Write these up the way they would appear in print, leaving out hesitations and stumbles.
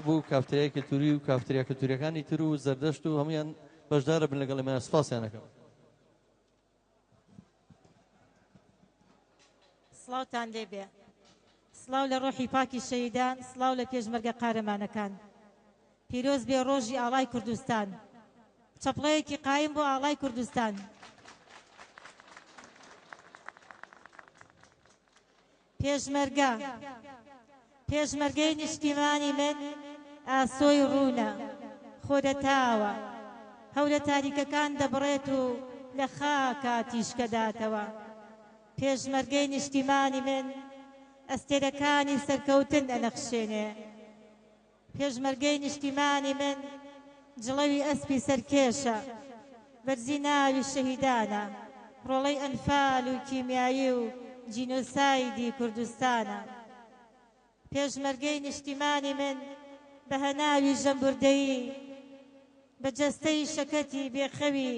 بوو کافتەریای کلتوری و کافتەریا کلتوریەکانی تر و زەردەشت و هەمویان بەشدارە بن لەگەڵ ئێمە سوپاسیانەکەم. سڵاوتان لێبێ، سڵاو لە ڕۆحی پاکی شەهیدان، سڵاو لە پێشمەرگە قارەمانەکان. پیرۆز بێ ڕۆژی ئاڵای کوردستان، چەپڵەیەکی قایم بۆ ئاڵای کوردستان. پێشمەرگە، پێشمەرگەی نیشتیمانی من ئاسۆی ڕوونە، خۆ دەتاوە، هەورە تاریکەکان دەبڕێت و لە خاکا تیشکەداتەوە. پێشمەرگەی نیشتیمانی من ئەستێرەکانی سەرکەوتن ئەنەخشێنێ. پێشمەرگەی نیشتیمانی من جڵەوی ئەسپی سەرکێشە، بەرزی ناوی شەهیدانە، ڕۆڵەی ئەنفال و کیمیایی و جینۆسایدی کوردستانە. پێشمەرگەی نیشتیمانی من بە هەناوی ژەمبوردەیی، بە جەستەی شەکەتی بێخەوی،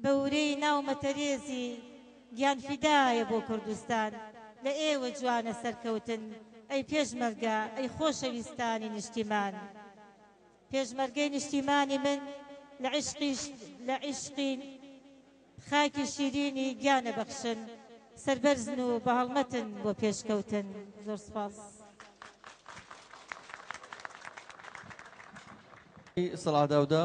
بە ورەی ناو مەتەرێزی گیانفیدایە بۆ کوردستان. لە ئێوە جوانە سەرکەوتن ئەی پێشمەرگە، ئەی خۆشەویستانی نیشتیمان. پێشمەرگەی نیشتیمانی من لە عیشقی خاکی شیرینی گیانە بەخشن، سەربەرزن و بە هەڵمەتن بۆ پێشکەوتن. زۆر سپاس. سەڵات داودا